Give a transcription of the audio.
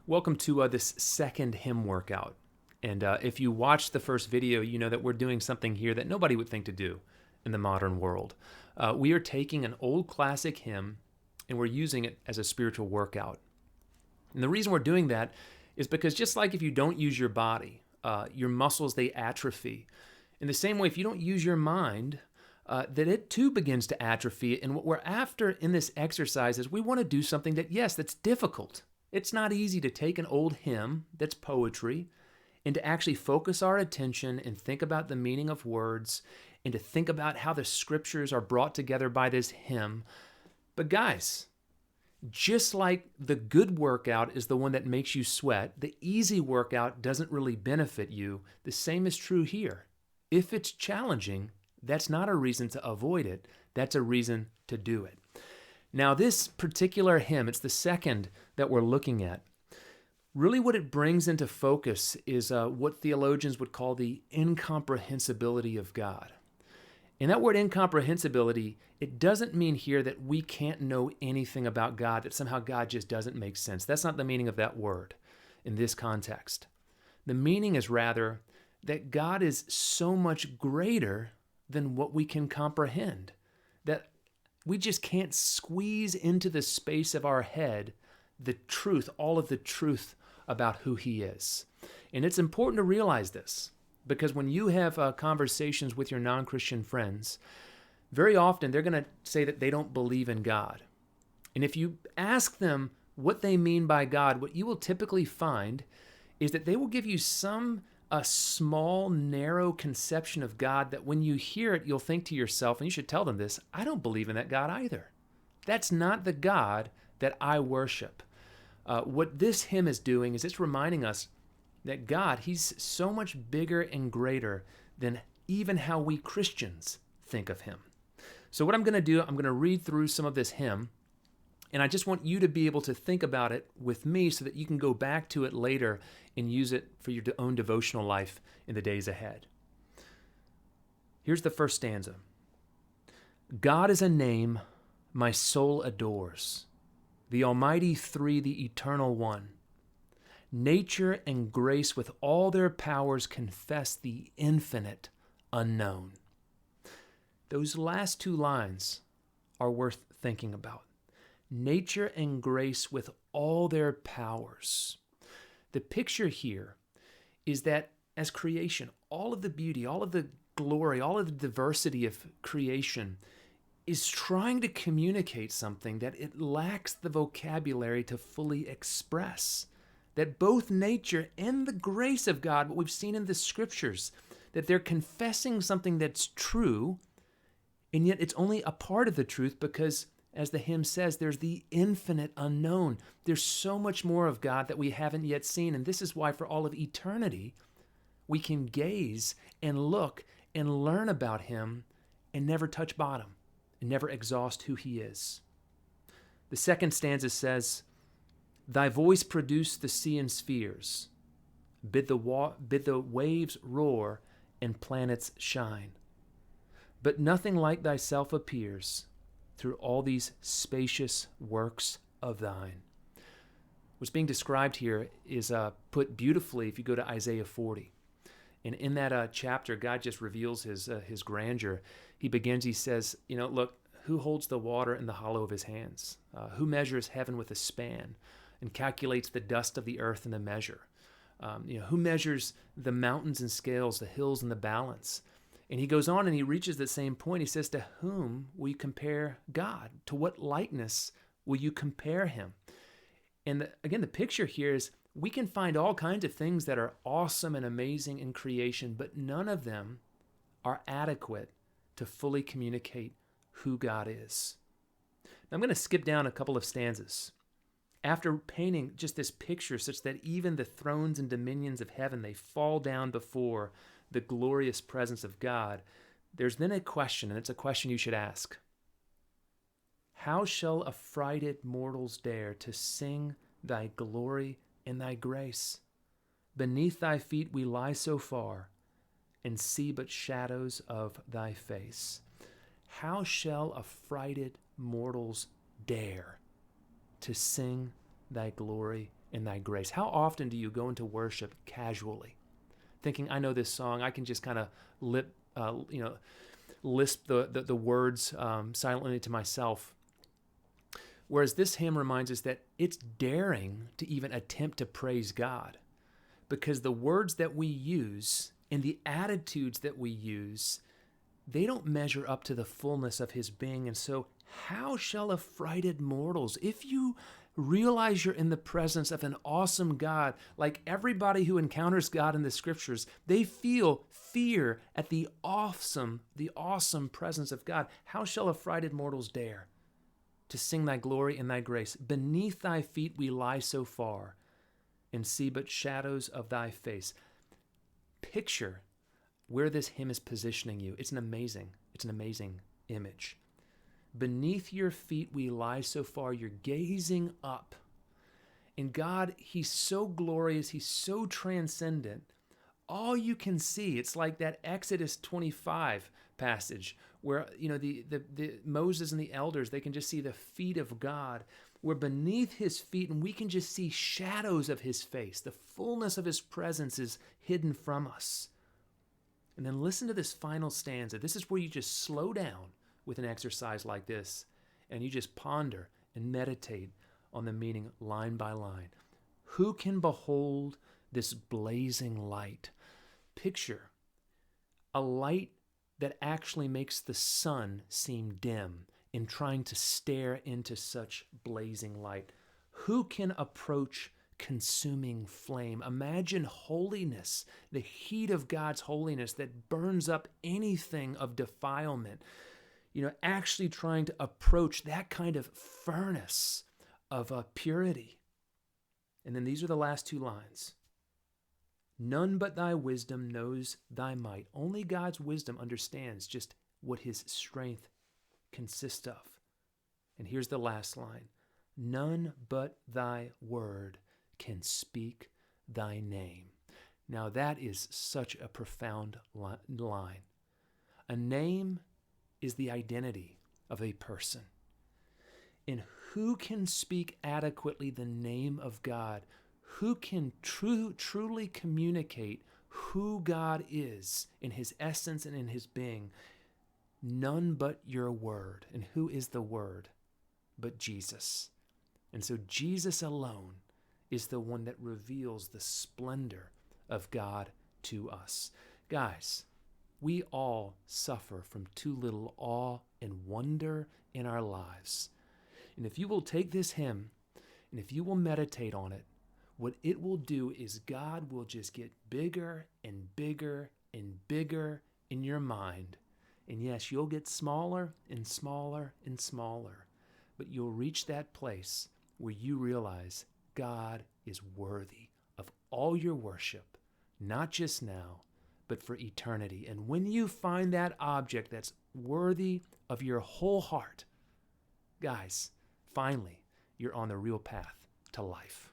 Welcome to this second hymn workout. And if you watched the first video, you know that we're doing something here that nobody would think to do in the modern world. We are taking an old classic hymn and we're using it as a spiritual workout. And the reason we're doing that is because just like if you don't use your body, your muscles, they atrophy. In the same way, if you don't use your mind, that it too begins to atrophy. And what we're after in this exercise is we want to do something that, yes, that's difficult. It's not easy to take an old hymn that's poetry and to actually focus our attention and think about the meaning of words and to think about how the scriptures are brought together by this hymn. But guys, just like the good workout is the one that makes you sweat, the easy workout doesn't really benefit you. The same is true here. If it's challenging, that's not a reason to avoid it. That's a reason to do it. Now, this particular hymn, it's the second that we're looking at. Really what it brings into focus is what theologians would call the incomprehensibility of God. And that word incomprehensibility, it doesn't mean here that we can't know anything about God, that somehow God just doesn't make sense. That's not the meaning of that word in this context. The meaning is rather that God is so much greater than what we can comprehend, that we just can't squeeze into the space of our head the truth, all of the truth about who He is. And it's important to realize this because when you have conversations with your non-Christian friends, very often they're going to say that they don't believe in God. And if you ask them what they mean by God, what you will typically find is that they will give you a small, narrow conception of God that when you hear it, you'll think to yourself, and you should tell them this, I don't believe in that God either. That's not the God that I worship. What this hymn is doing is it's reminding us that God, He's so much bigger and greater than even how we Christians think of Him. So what I'm going to do, I'm going to read through some of this hymn, and I just want you to be able to think about it with me so that you can go back to it later and use it for your own devotional life in the days ahead. Here's the first stanza. God is a name my soul adores, the Almighty Three, the Eternal One. Nature and grace with all their powers confess the infinite unknown. Those last two lines are worth thinking about. Nature and grace with all their powers. The picture here is that as creation, all of the beauty, all of the glory, all of the diversity of creation is trying to communicate something that it lacks the vocabulary to fully express. That both nature and the grace of God, what we've seen in the scriptures, that they're confessing something that's true, and yet it's only a part of the truth because, as the hymn says, there's the infinite unknown. There's so much more of God that we haven't yet seen, and this is why for all of eternity, we can gaze and look and learn about Him and never touch bottom and never exhaust who He is. The second stanza says, Thy voice produced the sea and spheres. Bid the waves roar and planets shine. But nothing like Thyself appears through all these spacious works of Thine. What's being described here is put beautifully if you go to Isaiah 40. And in that chapter, God just reveals His grandeur. He says, look, who holds the water in the hollow of His hands? Who measures heaven with a span and calculates the dust of the earth in the measure? Who measures the mountains in scales, the hills in the balance? And he goes on and he reaches the same point. He says, to whom will you compare God? To what likeness will you compare Him? And again, the picture here is we can find all kinds of things that are awesome and amazing in creation, but none of them are adequate to fully communicate who God is. Now, I'm going to skip down a couple of stanzas. After painting just this picture such that even the thrones and dominions of heaven, they fall down before the glorious presence of God, there's then a question, and it's a question you should ask. How shall affrighted mortals dare to sing Thy glory and Thy grace? Beneath Thy feet we lie so far, and see but shadows of Thy face. How shall affrighted mortals dare to sing Thy glory in thy grace. How often do you go into worship casually, thinking, I know this song, I can just kind of lisp the words silently to myself? Whereas this hymn reminds us that it's daring to even attempt to praise God, because the words that we use and the attitudes that we use, they don't measure up to the fullness of his being. And so how shall affrighted mortals, if you realize you're in the presence of an awesome God, like everybody who encounters God in the scriptures, they feel fear at the awesome presence of God. How shall affrighted mortals dare to sing thy glory and thy grace? Beneath thy feet we lie so far, and see but shadows of thy face. Picture where this hymn is positioning you. It's an amazing image. Beneath your feet we lie so far. You're gazing up. And God, he's so glorious. He's so transcendent. All you can see, it's like that Exodus 25 passage where, the Moses and the elders, they can just see the feet of God. We're beneath his feet and we can just see shadows of his face. The fullness of his presence is hidden from us. And then listen to this final stanza. This is where you just slow down with an exercise like this, and you just ponder and meditate on the meaning line by line. Who can behold this blazing light? Picture a light that actually makes the sun seem dim in trying to stare into such blazing light. Who can approach consuming flame? Imagine holiness, the heat of God's holiness that burns up anything of defilement. Actually trying to approach that kind of furnace of purity. And then these are the last two lines. None but thy wisdom knows thy might. Only God's wisdom understands just what his strength consists of. And here's the last line. None but thy word can speak thy name. Now that is such a profound line. A name is the identity of a person. And who can speak adequately the name of God? Who can truly communicate who God is in his essence and in his being? None but your word. And who is the word but Jesus? And so Jesus alone is the one that reveals the splendor of God to us. Guys, we all suffer from too little awe and wonder in our lives. And if you will take this hymn, and if you will meditate on it, what it will do is God will just get bigger and bigger and bigger in your mind. And yes, you'll get smaller and smaller and smaller, but you'll reach that place where you realize God is worthy of all your worship, not just now, but for eternity. And when you find that object that's worthy of your whole heart, guys, finally, you're on the real path to life.